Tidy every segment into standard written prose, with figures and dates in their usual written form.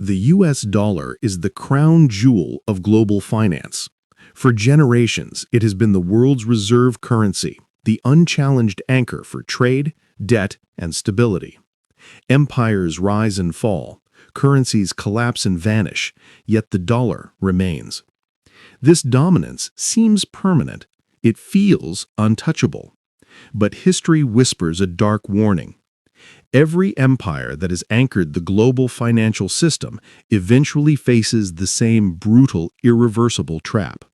The US dollar is the crown jewel of global finance. For generations, it has been the world's reserve currency, the unchallenged anchor for trade, debt, and stability. Empires rise and fall, currencies collapse and vanish, yet the dollar remains. This dominance seems permanent. It feels untouchable. But history whispers a dark warning. Every empire that has anchored the global financial system eventually faces the same brutal, irreversible trap.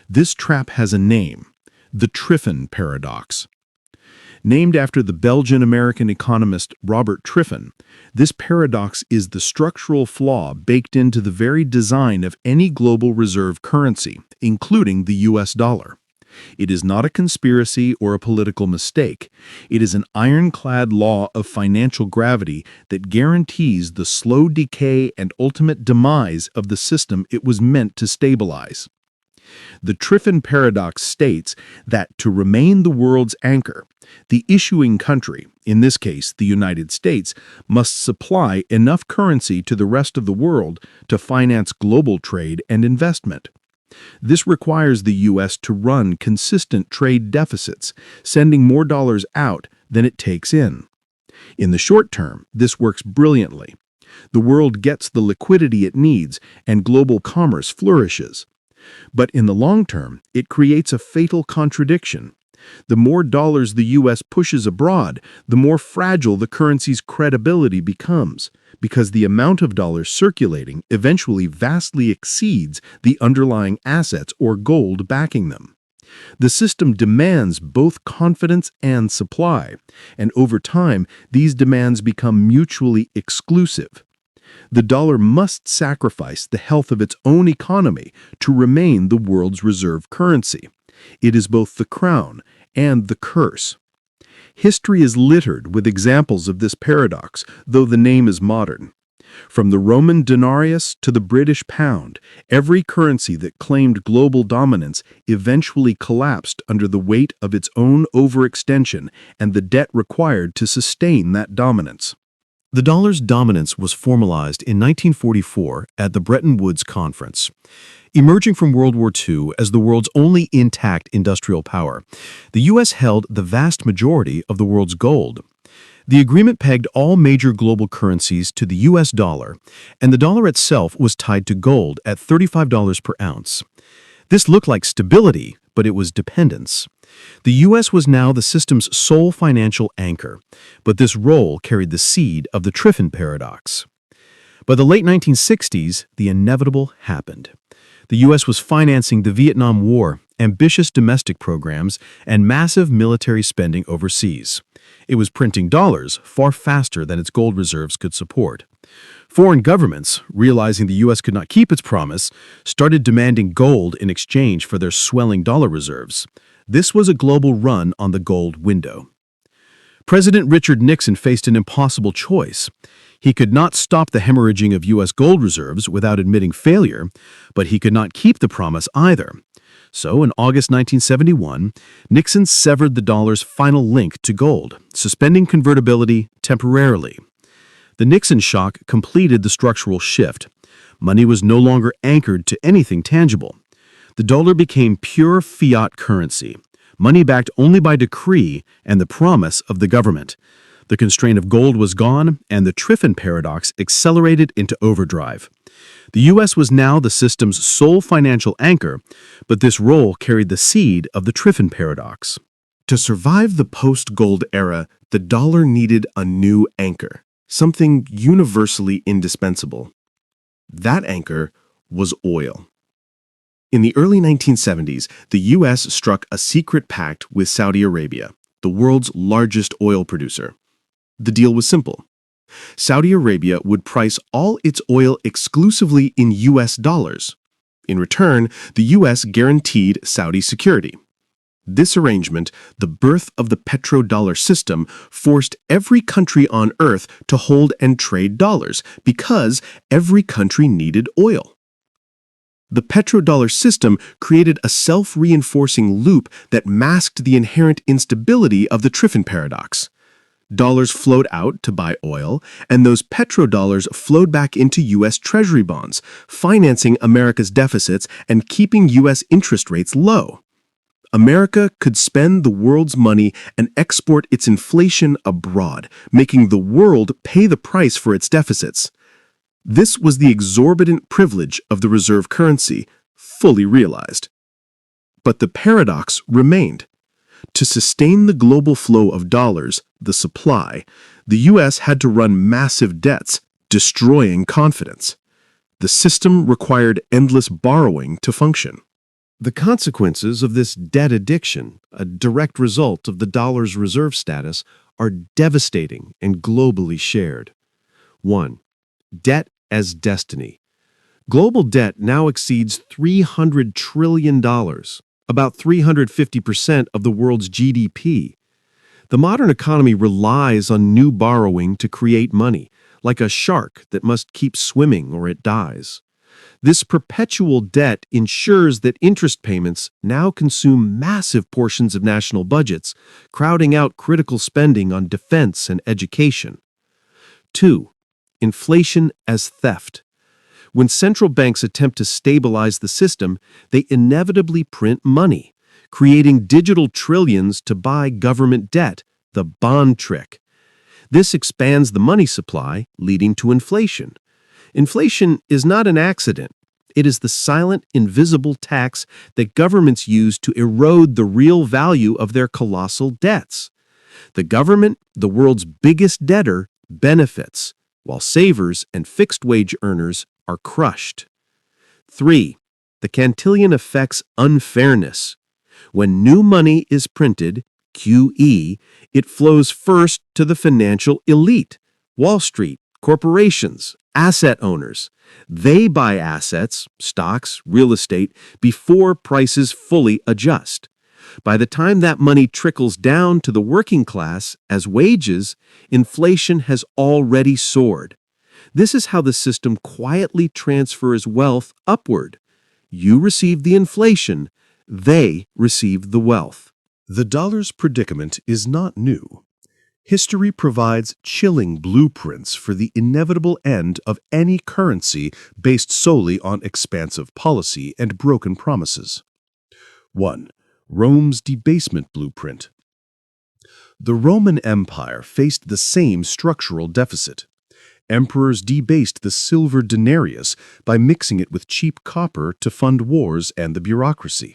This trap has a name: the Triffin Paradox. Named after the Belgian-American economist Robert Triffin, this paradox is the structural flaw baked into the very design of any global reserve currency, including the US dollar. It is not a conspiracy or a political mistake. It is an ironclad law of financial gravity that guarantees the slow decay and ultimate demise of the system it was meant to stabilize. The Triffin Paradox states that to remain the world's anchor, the issuing country, in this case the United States, must supply enough currency to the rest of the world to finance global trade and investment. This requires the U.S. to run consistent trade deficits, sending more dollars out than it takes in. In the short term, this works brilliantly. The world gets the liquidity it needs, and global commerce flourishes. But in the long term, it creates a fatal contradiction. The more dollars the U.S. pushes abroad, the more fragile the currency's credibility becomes, because the amount of dollars circulating eventually vastly exceeds the underlying assets or gold backing them. The system demands both confidence and supply, and over time, these demands become mutually exclusive. The dollar must sacrifice the health of its own economy to remain the world's reserve currency. It is both the crown and the curse. History is littered with examples of this paradox, though the name is modern. From the Roman Denarius to the British pound, every currency that claimed global dominance eventually collapsed under the weight of its own overextension and the debt required to sustain that dominance. The dollar's dominance was formalized in 1944 at the Bretton Woods Conference. Emerging from World War II as the world's only intact industrial power, the U.S. held the vast majority of the world's gold. The agreement pegged all major global currencies to the U.S. dollar, and the dollar itself was tied to gold at $35 per ounce. This looked like stability, but it was dependence. The U.S. was now the system's sole financial anchor, but this role carried the seed of the Triffin Paradox. By the late 1960s, the inevitable happened. The U.S. was financing the Vietnam War, ambitious domestic programs, and massive military spending overseas. It was printing dollars far faster than its gold reserves could support. Foreign governments, realizing the U.S. could not keep its promise, started demanding gold in exchange for their swelling dollar reserves. This was a global run on the gold window. President Richard Nixon faced an impossible choice. He could not stop the hemorrhaging of U.S. gold reserves without admitting failure, but he could not keep the promise either. So, in August 1971, Nixon severed the dollar's final link to gold, suspending convertibility temporarily. The Nixon Shock completed the structural shift. Money was no longer anchored to anything tangible. The dollar became pure fiat currency, money backed only by decree and the promise of the government. The constraint of gold was gone, and the Triffin Paradox accelerated into overdrive. The U.S. was now the system's sole financial anchor, but this role carried the seed of the Triffin Paradox. To survive the post-gold era, the dollar needed a new anchor, something universally indispensable. That anchor was oil. In the early 1970s, the U.S. struck a secret pact with Saudi Arabia, the world's largest oil producer. The deal was simple. Saudi Arabia would price all its oil exclusively in U.S. dollars. In return, the U.S. guaranteed Saudi security. This arrangement, the birth of the petrodollar system, forced every country on Earth to hold and trade dollars because every country needed oil. The petrodollar system created a self-reinforcing loop that masked the inherent instability of the Triffin Paradox. Dollars flowed out to buy oil, and those petrodollars flowed back into U.S. Treasury bonds, financing America's deficits and keeping U.S. interest rates low. America could spend the world's money and export its inflation abroad, making the world pay the price for its deficits. This was the exorbitant privilege of the reserve currency, fully realized. But the paradox remained. To sustain the global flow of dollars, the supply, the U.S. had to run massive debts, destroying confidence. The system required endless borrowing to function. The consequences of this debt addiction, a direct result of the dollar's reserve status, are devastating and globally shared. 1. Debt as destiny. Global debt now exceeds $300 trillion, about 350% of the world's GDP. The modern economy relies on new borrowing to create money, like a shark that must keep swimming or it dies. This perpetual debt ensures that interest payments now consume massive portions of national budgets, crowding out critical spending on defense and education. 2. Inflation as theft. When central banks attempt to stabilize the system, they inevitably print money, creating digital trillions to buy government debt, the bond trick. This expands the money supply, leading to inflation. Inflation is not an accident. It is the silent, invisible tax that governments use to erode the real value of their colossal debts. The government, the world's biggest debtor, benefits, while savers and fixed-wage earners are crushed. 3. The Cantillon Effect's unfairness. When new money is printed, QE, it flows first to the financial elite, Wall Street, corporations, asset owners. They buy assets, stocks, real estate, before prices fully adjust. By the time that money trickles down to the working class as wages, inflation has already soared. This is how the system quietly transfers wealth upward. You receive the inflation, they receive the wealth. The dollar's predicament is not new. History provides chilling blueprints for the inevitable end of any currency based solely on expansive policy and broken promises. 1. Rome's debasement blueprint. The Roman Empire faced the same structural deficit. Emperors debased the silver denarius by mixing it with cheap copper to fund wars and the bureaucracy.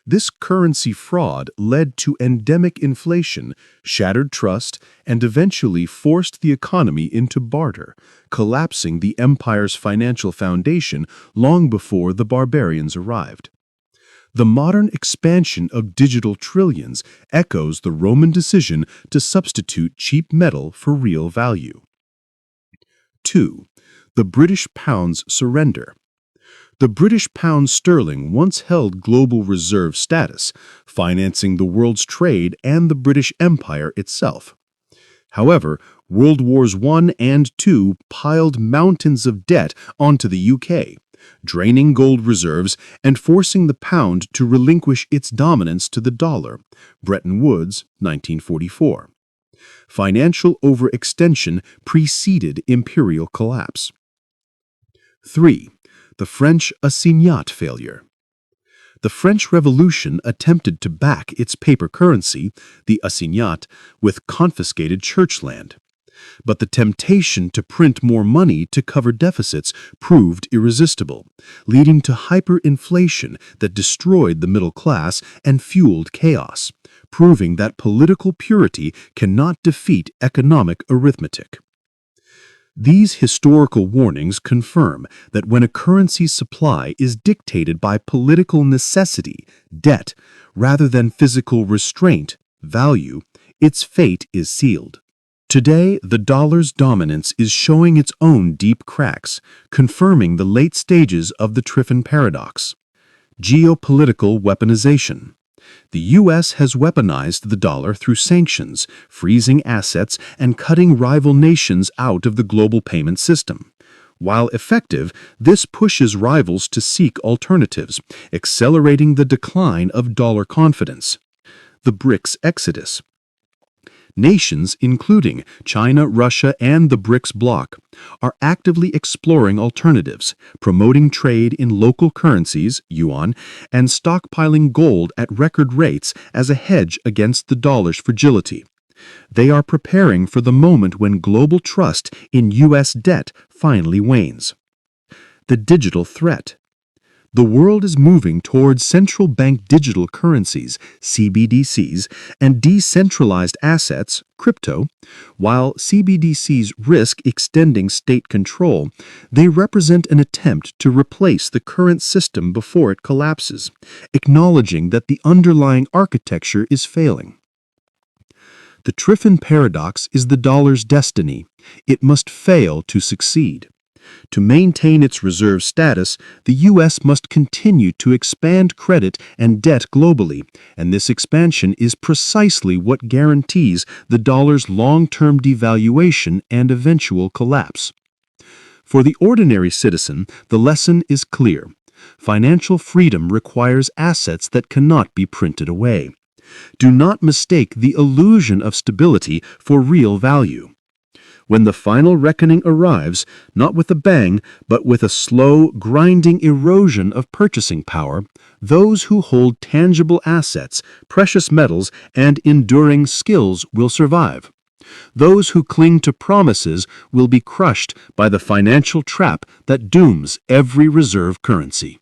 This currency fraud led to endemic inflation, shattered trust, and eventually forced the economy into barter, collapsing the empire's financial foundation long before the barbarians arrived. The modern expansion of digital trillions echoes the Roman decision to substitute cheap metal for real value. 2. The British pound's surrender. The British pound sterling once held global reserve status, financing the world's trade and the British Empire itself. However, World Wars I and II piled mountains of debt onto the UK, draining gold reserves and forcing the pound to relinquish its dominance to the dollar. Bretton Woods, 1944. Financial overextension preceded imperial collapse. 3. The French assignat failure. The French Revolution attempted to back its paper currency, the assignat, with confiscated church land. But the temptation to print more money to cover deficits proved irresistible, leading to hyperinflation that destroyed the middle class and fueled chaos, proving that political purity cannot defeat economic arithmetic. These historical warnings confirm that when a currency's supply is dictated by political necessity, debt, rather than physical restraint, value, its fate is sealed. Today, the dollar's dominance is showing its own deep cracks, confirming the late stages of the Triffin Paradox. Geopolitical weaponization. The U.S. has weaponized the dollar through sanctions, freezing assets, and cutting rival nations out of the global payment system. While effective, this pushes rivals to seek alternatives, accelerating the decline of dollar confidence. The BRICS exodus. Nations, including China, Russia, and the BRICS bloc, are actively exploring alternatives, promoting trade in local currencies, yuan, and stockpiling gold at record rates as a hedge against the dollar's fragility. They are preparing for the moment when global trust in U.S. debt finally wanes. The digital threat. The world is moving towards central bank digital currencies, CBDCs, and decentralized assets, crypto. While CBDCs risk extending state control, they represent an attempt to replace the current system before it collapses, acknowledging that the underlying architecture is failing. The Triffin Paradox is the dollar's destiny. It must fail to succeed. To maintain its reserve status, the U.S. must continue to expand credit and debt globally, and this expansion is precisely what guarantees the dollar's long-term devaluation and eventual collapse. For the ordinary citizen, the lesson is clear. Financial freedom requires assets that cannot be printed away. Do not mistake the illusion of stability for real value. When the final reckoning arrives, not with a bang, but with a slow, grinding erosion of purchasing power, those who hold tangible assets, precious metals, and enduring skills will survive. Those who cling to promises will be crushed by the financial trap that dooms every reserve currency.